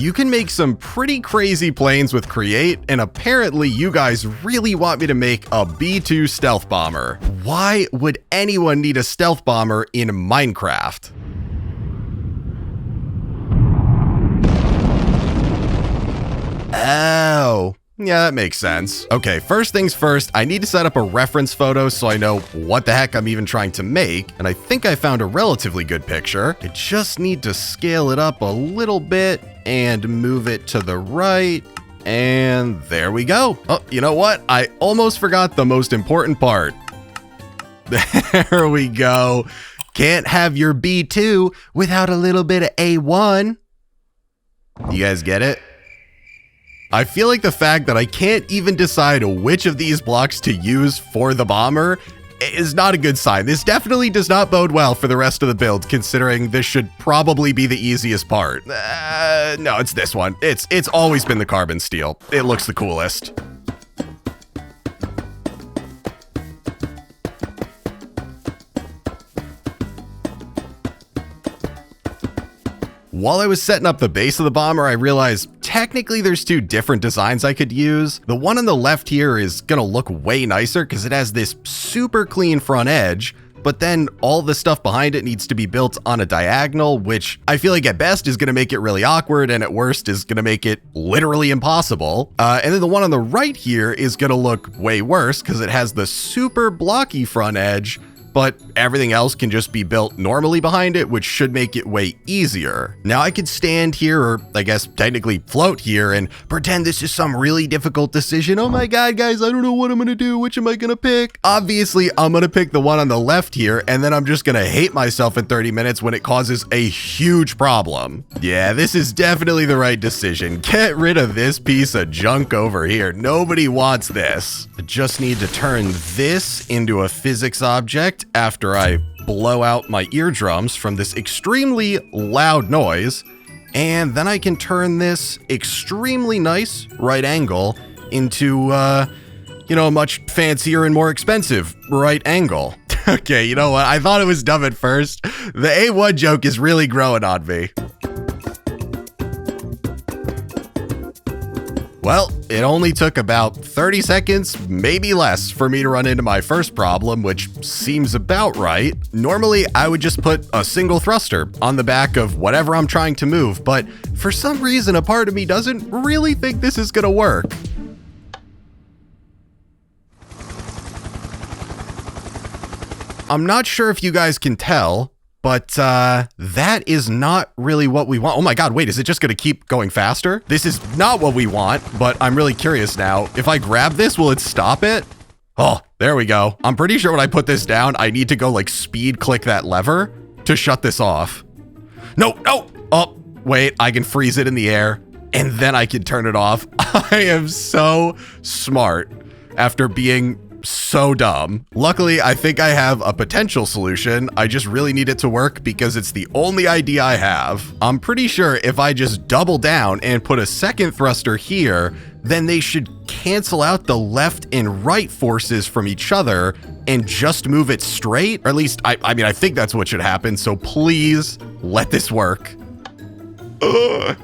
You can make some pretty crazy planes with Create, and apparently you guys really want me to make a B2 stealth bomber. Why would anyone need a stealth bomber in Minecraft? Oh. Yeah, that makes sense. Okay, first things first, I need to set up a reference photo so I know what the heck I'm even trying to make, and I think I found a relatively good picture. I just need to scale it up a little bit and move it to the right, and there we go. Oh, you know what? I almost forgot the most important part. There we go. Can't have your B2 without a little bit of A1. You guys get it? I feel like the fact that I can't even decide which of these blocks to use for the bomber is not a good sign. This definitely does not bode well for the rest of the build, considering this should probably be the easiest part. No, it's this one. It's always been the carbon steel. It looks the coolest. While I was setting up the base of the bomber, I realized technically there's two different designs I could use. The one on the left here is gonna look way nicer because it has this super clean front edge, but then all the stuff behind it needs to be built on a diagonal, which I feel like at best is gonna make it really awkward, and at worst is gonna make it literally impossible. And then the one on the right here is gonna look way worse because it has the super blocky front edge, but everything else can just be built normally behind it, which should make it way easier. Now I could stand here, or I guess technically float here, and pretend this is some really difficult decision. Oh my god, guys, I don't know what I'm gonna do. Which am I gonna pick? Obviously, I'm gonna pick the one on the left here, and then I'm just gonna hate myself in 30 minutes when it causes a huge problem. Yeah, this is definitely the right decision. Get rid of this piece of junk over here. Nobody wants this. I just need to turn this into a physics object after I blow out my eardrums from this extremely loud noise, and then I can turn this extremely nice right angle into, you know, a much fancier and more expensive right angle. Okay, you know what? I thought it was dumb at first. The A1 joke is really growing on me. Well, it only took about 30 seconds, maybe less, for me to run into my first problem, which seems about right. Normally, I would just put a single thruster on the back of whatever I'm trying to move, but for some reason, a part of me doesn't really think this is gonna work. I'm not sure if you guys can tell, but that is not really what we want. Oh my god, wait, is it just gonna keep going faster? This is not what we want, but I'm really curious now. If I grab this, will it stop it? Oh, there we go. I'm pretty sure when I put this down, I need to go like speed click that lever to shut this off. No, no! Oh, wait, I can freeze it in the air and then I can turn it off. I am so smart after being so dumb. Luckily, I think I have a potential solution. I just really need it to work because it's the only idea I have. I'm pretty sure if I just double down and put a second thruster here, then they should cancel out the left and right forces from each other and just move it straight. Or at least, I mean, I think that's what should happen. So please let this work.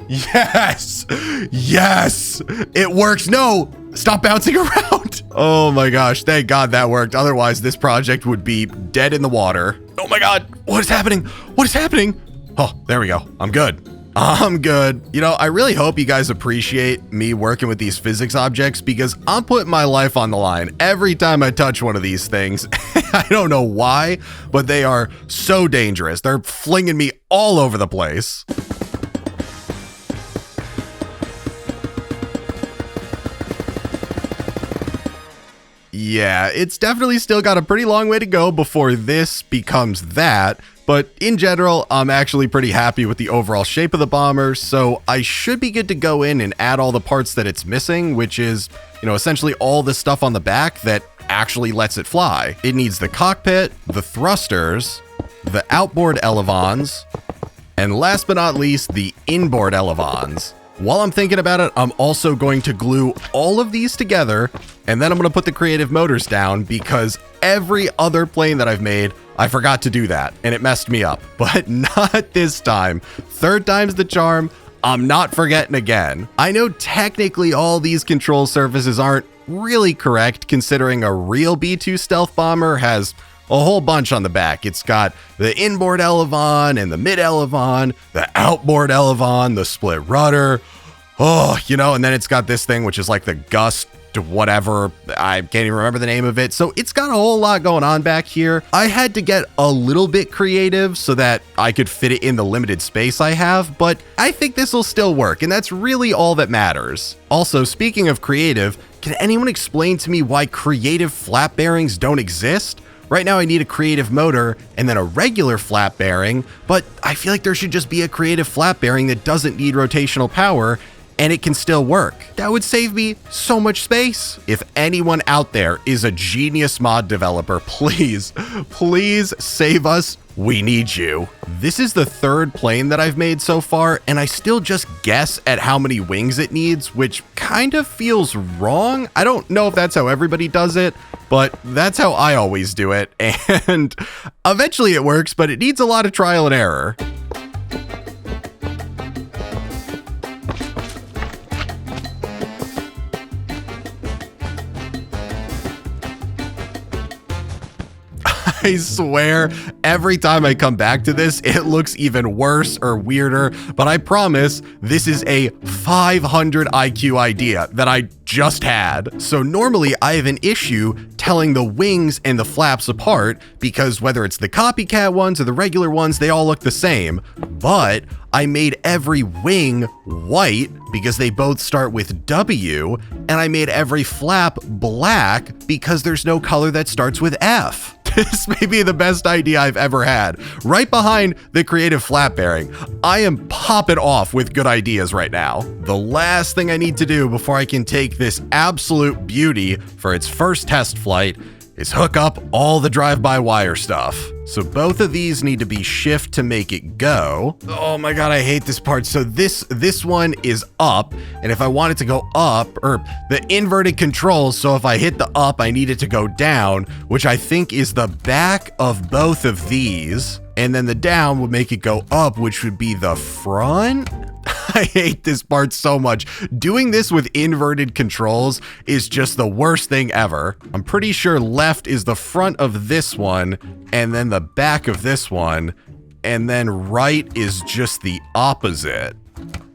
Yes! Yes! It works! No! Stop bouncing around! Oh my gosh, thank God that worked. Otherwise, this project would be dead in the water. Oh my god, what is happening? What is happening? Oh, there we go. I'm good. I'm good. You know, I really hope you guys appreciate me working with these physics objects because I'm putting my life on the line every time I touch one of these things. I don't know why, but they are so dangerous. They're flinging me all over the place. Yeah, it's definitely still got a pretty long way to go before this becomes that, but in general, I'm actually pretty happy with the overall shape of the bomber, so I should be good to go in and add all the parts that it's missing, which is, you know, essentially all the stuff on the back that actually lets it fly. It needs the cockpit, the thrusters, the outboard elevons, and last but not least, the inboard elevons. While I'm thinking about it, I'm also going to glue all of these together, and then I'm going to put the creative motors down because every other plane that I've made, I forgot to do that, and it messed me up. But not this time. Third time's the charm. I'm not forgetting again. I know technically all these control surfaces aren't really correct, considering a real B-2 stealth bomber has a whole bunch on the back. It's got the inboard elevon and the mid elevon, the outboard elevon, the split rudder. Oh, you know, and then it's got this thing, which is like the gust whatever. I can't even remember the name of it. So it's got a whole lot going on back here. I had to get a little bit creative so that I could fit it in the limited space I have, but I think this will still work, and that's really all that matters. Also, speaking of creative, can anyone explain to me why creative flap bearings don't exist? Right now I need a creative motor and then a regular flap bearing, but I feel like there should just be a creative flap bearing that doesn't need rotational power and it can still work. That would save me so much space. If anyone out there is a genius mod developer, please save us. We need you. This is the third plane that I've made so far, and I still just guess at how many wings it needs, which kind of feels wrong. I don't know if that's how everybody does it, but that's how I always do it. And eventually it works, but it needs a lot of trial and error. I swear, every time I come back to this, it looks even worse or weirder, but I promise this is a 500 IQ idea that I just had. So normally I have an issue telling the wings and the flaps apart because whether it's the copycat ones or the regular ones, they all look the same. But I made every wing white because they both start with W, and I made every flap black because there's no color that starts with F. This may be the best idea I've ever had. Right behind the creative flap bearing. I am popping off with good ideas right now. The last thing I need to do before I can take this absolute beauty for its first test flight is hook up all the drive-by-wire stuff. So both of these need to be shift to make it go. Oh my God, I hate this part. So this one is up, and if I want it to go up, or the inverted controls, so if I hit the up, I need it to go down, which I think is the back of both of these. And then the down would make it go up, which would be the front. I hate this part so much. Doing this with inverted controls is just the worst thing ever. I'm pretty sure left is the front of this one, and then the back of this one, and then right is just the opposite.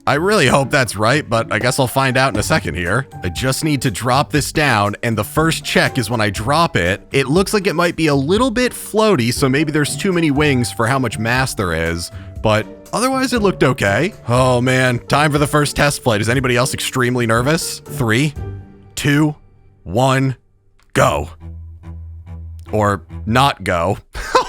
I really hope that's right, but I guess I'll find out in a second here. I just need to drop this down, and the first check is when I drop it. It looks like it might be a little bit floaty, so maybe there's too many wings for how much mass there is, but otherwise it looked okay. Oh man, time for the first test flight. Is anybody else extremely nervous? 3, 2, 1, go. Or not go.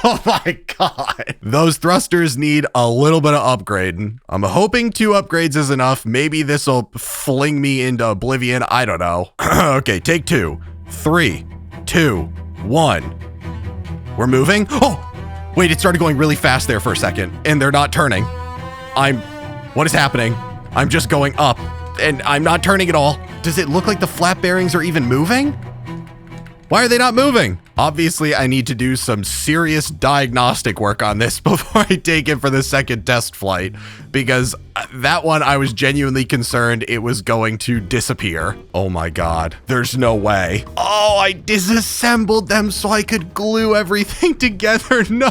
Oh my God. Those thrusters need a little bit of upgrading. I'm hoping 2 upgrades is enough. Maybe this will fling me into oblivion. I don't know. Okay, take 2. 3, 2, 1. We're moving. Oh, wait, it started going really fast there for a second, and they're not turning. What is happening? I'm just going up, and I'm not turning at all. Does it look like the flap bearings are even moving? Why are they not moving? Obviously, I need to do some serious diagnostic work on this before I take it for the second test flight, because that one I was genuinely concerned it was going to disappear. Oh my God, there's no way. Oh, I disassembled them so I could glue everything together. No,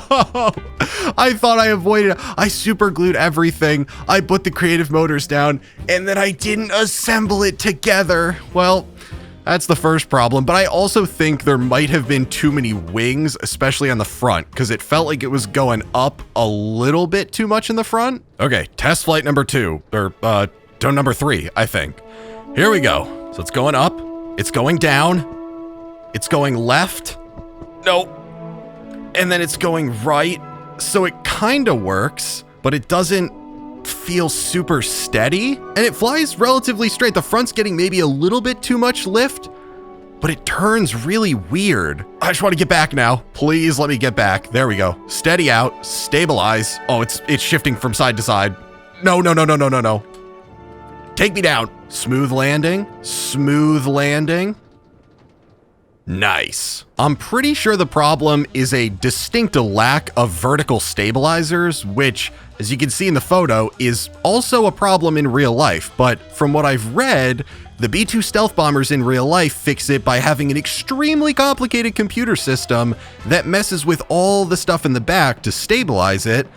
I thought I avoided it. I super glued everything. I put the creative motors down, and then I didn't assemble it together. Well, that's the first problem, but I also think there might have been too many wings, especially on the front, because it felt like it was going up a little bit too much in the front. Okay, test flight number 2, or number 3, I think. Here we go. So it's going up, it's going down, it's going left, nope, and then it's going right. So it kind of works, but it doesn't feel super steady, and it flies relatively straight. The front's getting maybe a little bit too much lift, but it turns really weird. I just want to get back now. Please let me get back. There we go. Steady out, stabilize. Oh, it's shifting from side to side. No. Take me down. Smooth landing, smooth landing. Nice. I'm pretty sure the problem is a distinct lack of vertical stabilizers, which, as you can see in the photo, is also a problem in real life. But from what I've read, the B-2 stealth bombers in real life fix it by having an extremely complicated computer system that messes with all the stuff in the back to stabilize it.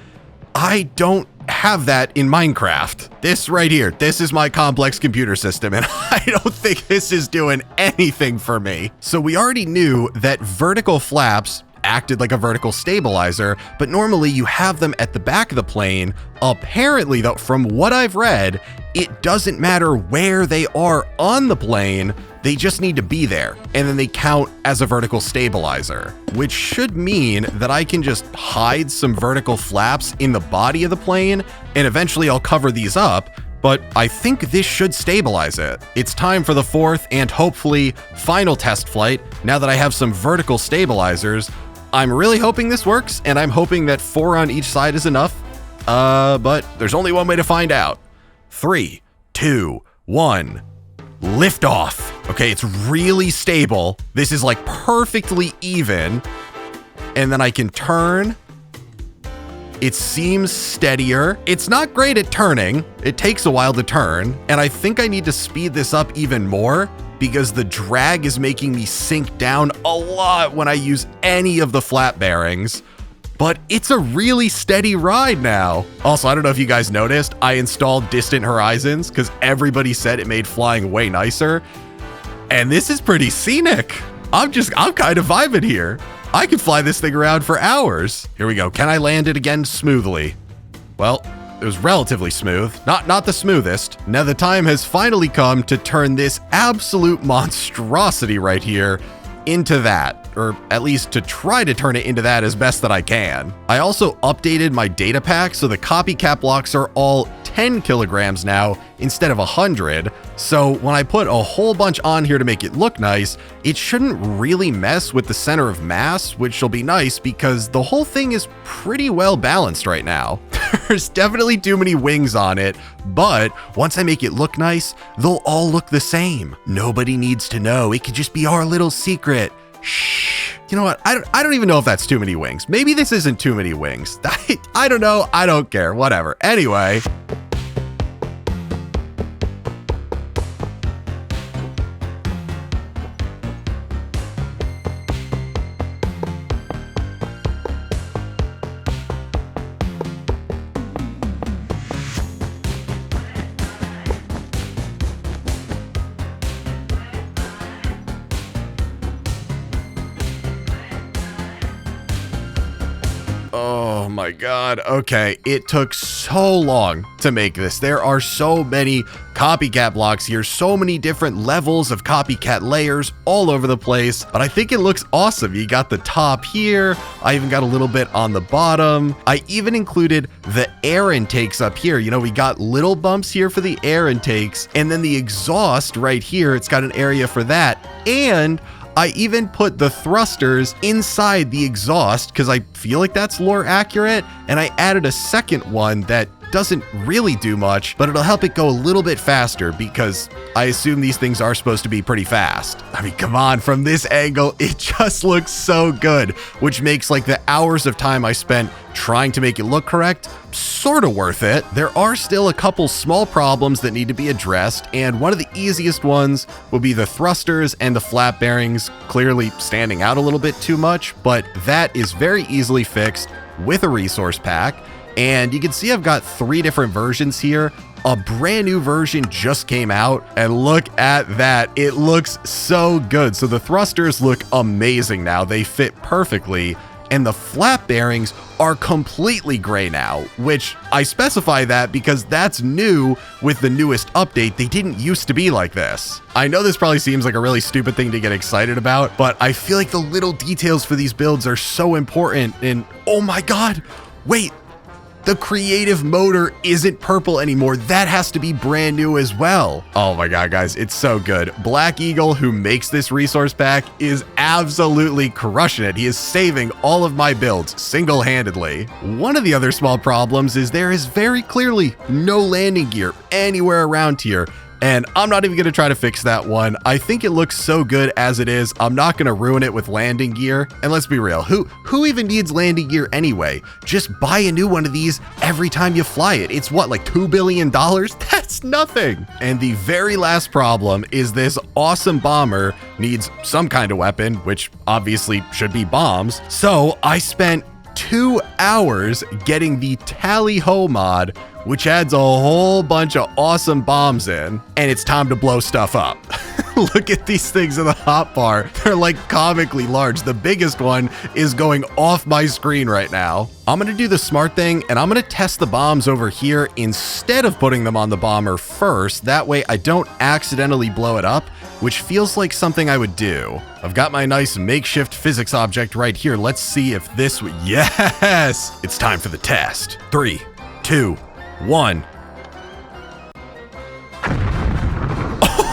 I don't have that in Minecraft. This right here, this is my complex computer system, and I don't think this is doing anything for me. So we already knew that vertical flaps acted like a vertical stabilizer, but normally you have them at the back of the plane. Apparently though, from what I've read, it doesn't matter where they are on the plane, they just need to be there, and then they count as a vertical stabilizer, which should mean that I can just hide some vertical flaps in the body of the plane, and eventually I'll cover these up, but I think this should stabilize it. It's time for the fourth and hopefully final test flight. Now that I have some vertical stabilizers, I'm really hoping this works, and I'm hoping that 4 on each side is enough, but there's only one way to find out. 3, 2, 1, lift off. Okay, it's really stable. This is like perfectly even, and then I can turn. It seems steadier. It's not great at turning. It takes a while to turn, and I think I need to speed this up even more because the drag is making me sink down a lot when I use any of the flat bearings. But it's a really steady ride now. Also, I don't know if you guys noticed, I installed Distant Horizons because everybody said it made flying way nicer. And this is pretty scenic. I'm kind of vibing here. I could fly this thing around for hours. Here we go. Can I land it again smoothly? Well, it was relatively smooth. Not the smoothest. Now the time has finally come to turn this absolute monstrosity right here into that, or at least to try to turn it into that as best that I can. I also updated my data pack, so the copycat blocks are all 10 kilograms now instead of 100. So when I put a whole bunch on here to make it look nice, it shouldn't really mess with the center of mass, which will be nice because the whole thing is pretty well balanced right now. There's definitely too many wings on it, but once I make it look nice, they'll all look the same. Nobody needs to know. It could just be our little secret. Shh. You know what? I don't even know if that's too many wings. Maybe this isn't too many wings. I don't know. I don't care. Whatever. Anyway. Oh my god. Okay, it took so long to make this. There are so many copycat blocks here, so many different levels of copycat layers all over the place, but I think it looks awesome. You got the top here. I even got a little bit on the bottom. I even included the air intakes up here. You know, we got little bumps here for the air intakes, and then the exhaust right here. It's got an area for that, and I even put the thrusters inside the exhaust because I feel like that's lore accurate, and I added a second one that doesn't really do much, but it'll help it go a little bit faster because I assume these things are supposed to be pretty fast. I mean, come on, from this angle, it just looks so good, which makes like the hours of time I spent trying to make it look correct sort of worth it. There are still a couple small problems that need to be addressed, and one of the easiest ones will be the thrusters and the flap bearings clearly standing out a little bit too much, but that is very easily fixed with a resource pack. And you can see I've got 3 different versions here. A brand new version just came out, and look at that. It looks so good. So the thrusters look amazing now. They fit perfectly. And the flap bearings are completely gray now, which I specify that because that's new with the newest update. They didn't used to be like this. I know this probably seems like a really stupid thing to get excited about, but I feel like the little details for these builds are so important. And oh my God, wait. The creative motor isn't purple anymore. That has to be brand new as well. Oh my god, guys, it's so good. Black Eagle, who makes this resource pack, is absolutely crushing it. He is saving all of my builds single-handedly. One of the other small problems is there is very clearly no landing gear anywhere around here. And I'm not even going to try to fix that one. I think it looks so good as it is. I'm not going to ruin it with landing gear. And let's be real, who even needs landing gear anyway? Just buy a new one of these every time you fly it. It's what, like $2 billion? That's nothing. And the very last problem is this awesome bomber needs some kind of weapon, which obviously should be bombs. So I spent 2 hours getting the Tally Ho mod, which adds a whole bunch of awesome bombs in, and it's time to blow stuff up. Look at these things in the hotbar. They're like comically large. The biggest one is going off my screen right now. I'm gonna do the smart thing, and I'm gonna test the bombs over here instead of putting them on the bomber first. That way I don't accidentally blow it up, which feels like something I would do. I've got my nice makeshift physics object right here. Let's see if this would, yes! It's time for the test. 3, 2, 1.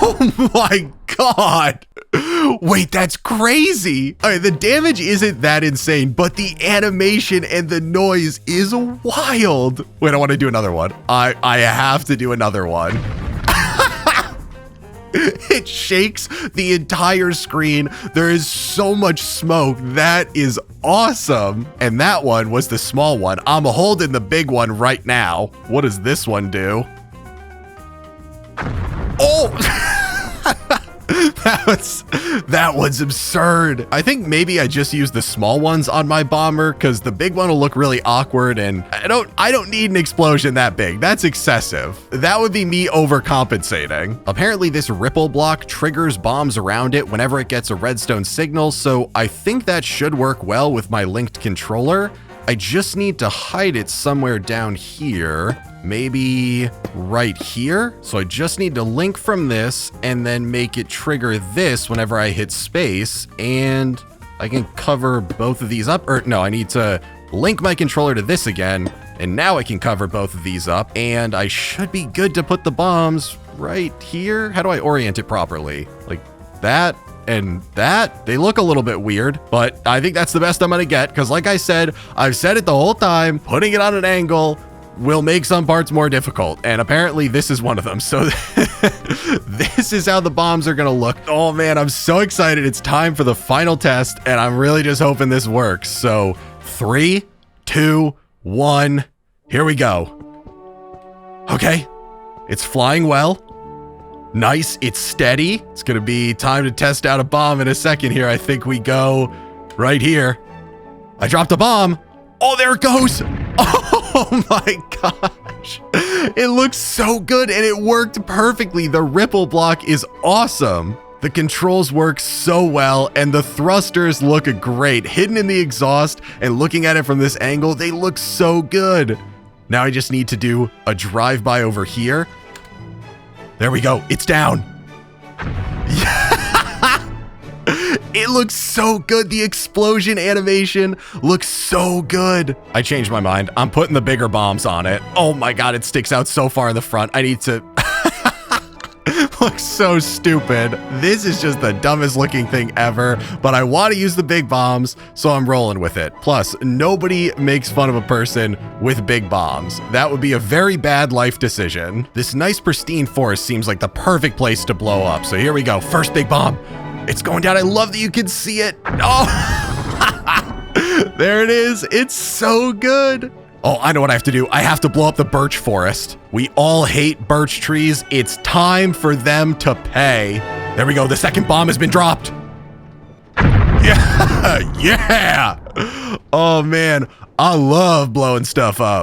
Oh my God. Wait, that's crazy. All right, the damage isn't that insane, but the animation and the noise is wild. Wait, I want to do another one. I have to do another one. It shakes the entire screen. There is so much smoke. That is awesome. And that one was the small one. I'm holding the big one right now. What does this one do? Oh! That was absurd. I think maybe I just used the small ones on my bomber because the big one will look really awkward, and I don't need an explosion that big. That's excessive. That would be me overcompensating. Apparently this ripple block triggers bombs around it whenever it gets a redstone signal, so I think that should work well with my linked controller. I just need to hide it somewhere down here. Maybe right here. So I just need to link from this and then make it trigger this whenever I hit space, and I can cover both of these up. Or no, I need to link my controller to this again, and now I can cover both of these up, and I should be good to put the bombs right here. How do I orient it properly? Like that and that. They look a little bit weird, but I think that's the best I'm gonna get, because like I said, I've said it the whole time, putting it on an angle will make some parts more difficult, and apparently this is one of them. So this is how the bombs are gonna look. Oh man, I'm so excited. It's time for the final test, and I'm really just hoping this works. So 3, 2, 1, here we go. Okay, it's flying well. Nice, it's steady. It's gonna be time to test out a bomb in a second here. I think we go right here. I dropped a bomb. Oh, there it goes. Oh my gosh. It looks so good, and it worked perfectly. The ripple block is awesome. The controls work so well, and the thrusters look great. Hidden in the exhaust and looking at it from this angle, they look so good. Now I just need to do a drive-by over here. There we go. It's down. It looks so good. The explosion animation looks so good. I changed my mind. I'm putting the bigger bombs on it. Oh my God, it sticks out so far in the front. I need to... Looks so stupid. This is just the dumbest looking thing ever, but I want to use the big bombs, so I'm rolling with it. Plus, nobody makes fun of a person with big bombs. That would be a very bad life decision. This nice pristine forest seems like the perfect place to blow up. So here we go. First big bomb. It's going down. I love that you can see it. Oh, there it is. It's so good. Oh, I know what I have to do. I have to blow up the birch forest. We all hate birch trees. It's time for them to pay. There we go. The second bomb has been dropped. Yeah, yeah. Oh man, I love blowing stuff up.